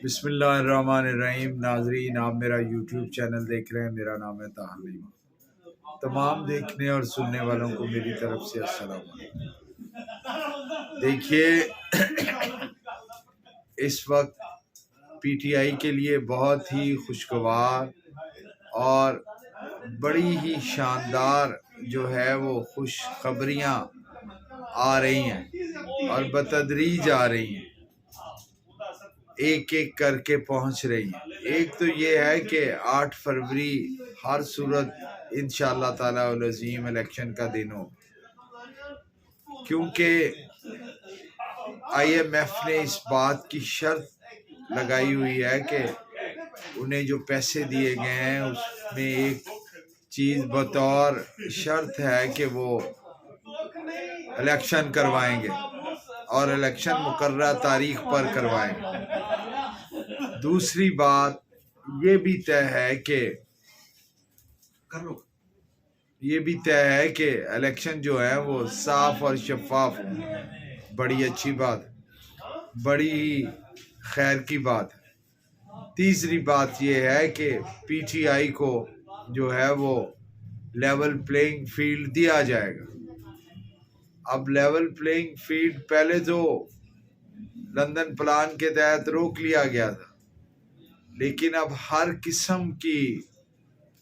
بسم اللہ الرحمن الرحیم۔ ناظرین، آپ میرا یوٹیوب چینل دیکھ رہے ہیں، میرا نام ہے طاہر نیما۔ تمام دیکھنے اور سننے والوں کو میری طرف سے السلام علیکم۔ دیکھیے، اس وقت پی ٹی آئی کے لیے بہت ہی خوشگوار اور بڑی ہی شاندار جو ہے وہ خوش خبریاں آ رہی ہیں اور بتدریج آ رہی ہیں، ایک ایک کر کے پہنچ رہی ہیں۔ ایک تو یہ ہے کہ 8 فروری ہر صورت انشاءاللہ تعالی العظیم الیکشن کا دن ہو، کیونکہ آئی ایم ایف نے اس بات کی شرط لگائی ہوئی ہے کہ انہیں جو پیسے دیے گئے ہیں اس میں ایک چیز بطور شرط ہے کہ وہ الیکشن کروائیں گے اور الیکشن مقررہ تاریخ پر کروائیں گے۔ دوسری بات یہ بھی طے ہے کہ الیکشن جو ہے وہ صاف اور شفاف ہوں۔ بڑی اچھی بات، بڑی ہی خیر کی بات ہے۔ تیسری بات یہ ہے کہ پی ٹی آئی کو جو ہے وہ لیول پلینگ فیلڈ دیا جائے گا۔ اب لیول پلینگ فیلڈ پہلے تو لندن پلان کے تحت روک لیا گیا تھا، لیکن اب ہر قسم کی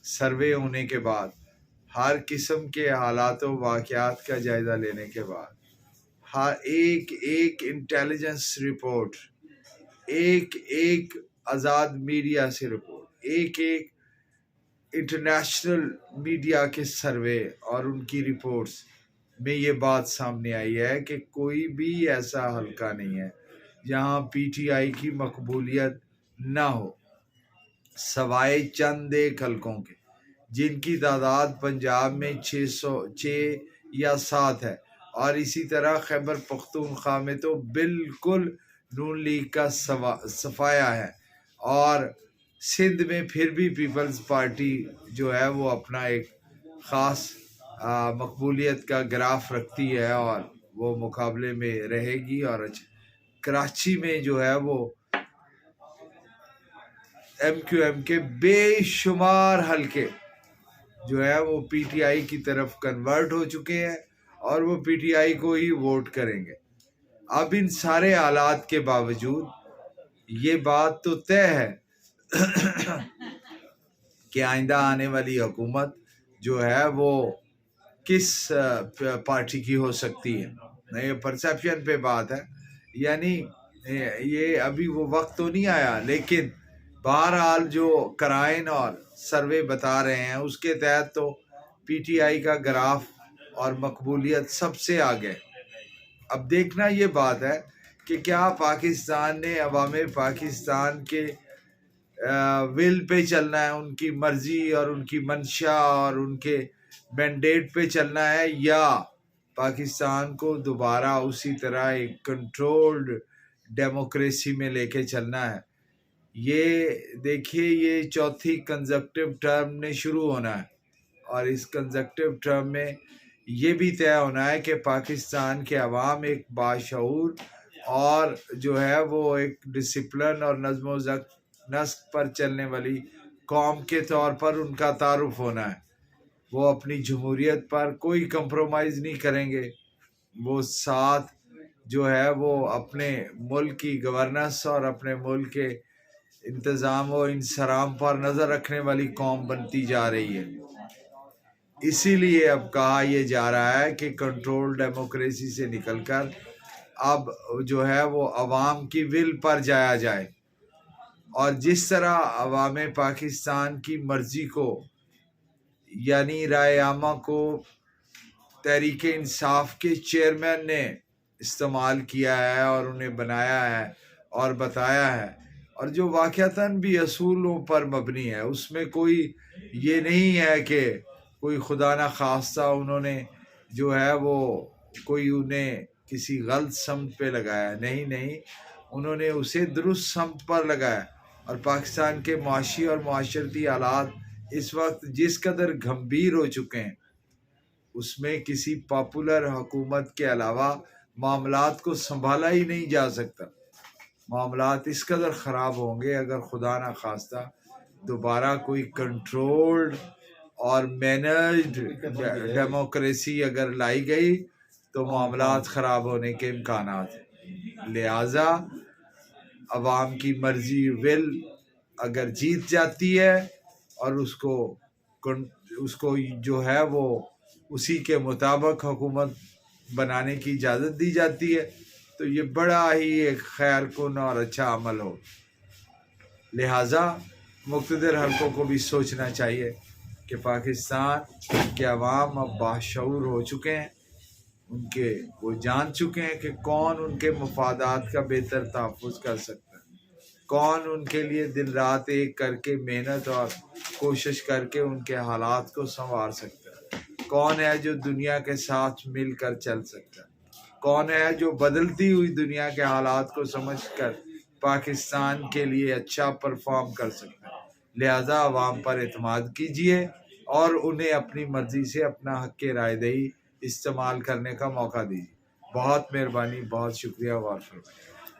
سروے ہونے کے بعد، ہر قسم کے حالات و واقعات کا جائزہ لینے کے بعد، ہر ایک انٹیلیجنس رپورٹ، ایک آزاد میڈیا سے رپورٹ، ایک انٹرنیشنل میڈیا کے سروے اور ان کی رپورٹس میں یہ بات سامنے آئی ہے کہ کوئی بھی ایسا حلقہ نہیں ہے جہاں پی ٹی آئی کی مقبولیت نہ ہو، سوائے چند ایک حلقوں کے جن کی تعداد پنجاب میں 6 یا 7 ہے، اور اسی طرح خیبر پختونخوا میں تو بالکل نون لیگ کا صفایا ہے، اور سندھ میں پھر بھی پیپلز پارٹی جو ہے وہ اپنا ایک خاص مقبولیت کا گراف رکھتی ہے اور وہ مقابلے میں رہے گی۔ اور کراچی میں جو ہے وہ ایم کیو ایم کے بے شمار حلقے جو ہے وہ پی ٹی آئی کی طرف کنورٹ ہو چکے ہیں اور وہ پی ٹی آئی کو ہی ووٹ کریں گے۔ اب ان سارے حالات کے باوجود یہ بات تو طے ہے کہ آئندہ آنے والی حکومت جو ہے وہ کس پارٹی کی ہو سکتی ہے۔ یہ پرسیپشن پہ بات ہے، یعنی یہ ابھی وہ وقت تو نہیں آیا، لیکن بہرحال جو کرائن اور سروے بتا رہے ہیں اس کے تحت تو پی ٹی آئی کا گراف اور مقبولیت سب سے آگے۔ اب دیکھنا یہ بات ہے کہ کیا پاکستان نے عوام پاکستان کے ول پہ چلنا ہے، ان کی مرضی اور ان کی منشا اور ان کے مینڈیٹ پہ چلنا ہے، یا پاکستان کو دوبارہ اسی طرح ایک کنٹرولڈ ڈیموکریسی میں لے کے چلنا ہے۔ یہ دیکھیے، یہ چوتھی کنزیکٹیو ٹرم نے شروع ہونا ہے، اور اس کنزیکٹیو ٹرم میں یہ بھی طے ہونا ہے کہ پاکستان کے عوام ایک باشعور اور جو ہے وہ ایک ڈسپلن اور نظم و نسق پر چلنے والی قوم کے طور پر ان کا تعارف ہونا ہے۔ وہ اپنی جمہوریت پر کوئی کمپرومائز نہیں کریں گے، وہ ساتھ جو ہے وہ اپنے ملک کی گورننس اور اپنے ملک کے انتظام و انصرام پر نظر رکھنے والی قوم بنتی جا رہی ہے۔ اسی لیے اب کہا یہ جا رہا ہے کہ کنٹرول ڈیموکریسی سے نکل کر اب جو ہے وہ عوام کی ول پر جایا جائے، اور جس طرح عوام پاکستان کی مرضی کو، یعنی رائے عامہ کو تحریک انصاف کے چیئرمین نے استعمال کیا ہے اور انہیں بنایا ہے اور بتایا ہے، اور جو واقعتاً بھی اصولوں پر مبنی ہے، اس میں کوئی یہ نہیں ہے کہ کوئی خدا نہ خواستہ انہوں نے جو ہے وہ کوئی انہیں کسی غلط سمت پہ لگایا، نہیں، انہوں نے اسے درست سمت پر لگایا۔ اور پاکستان کے معاشی اور معاشرتی حالات اس وقت جس قدر گھمبیر ہو چکے ہیں، اس میں کسی پاپولر حکومت کے علاوہ معاملات کو سنبھالا ہی نہیں جا سکتا۔ معاملات اس قدر خراب ہوں گے اگر خدا نہ خواستہ دوبارہ کوئی کنٹرولڈ اور مینجڈ ڈیموکریسی اگر لائی گئی تو معاملات خراب ہونے کے امکانات ہیں۔ لہٰذا عوام کی مرضی اگر جیت جاتی ہے اور اس کو جو ہے وہ اسی کے مطابق حکومت بنانے کی اجازت دی جاتی ہے تو یہ بڑا ہی ایک خیر کن اور اچھا عمل ہو۔ لہٰذا مقتدر حلقوں کو بھی سوچنا چاہیے کہ پاکستان کے عوام اب باشعور ہو چکے ہیں، وہ جان چکے ہیں کہ کون ان کے مفادات کا بہتر تحفظ کر سکتا ہے، کون ان کے لیے دن رات ایک کر کے محنت اور کوشش کر کے ان کے حالات کو سنوار سکتا ہے، کون ہے جو دنیا کے ساتھ مل کر چل سکتا ہے، کون ہے جو بدلتی ہوئی دنیا کے حالات کو سمجھ کر پاکستان کے لیے اچھا پرفارم کر سکتا ہے۔ لہٰذا عوام پر اعتماد کیجیے اور انہیں اپنی مرضی سے اپنا حق رائے دہی استعمال کرنے کا موقع دیجیے۔ بہت مہربانی، بہت شکریہ، غور فرمائیے۔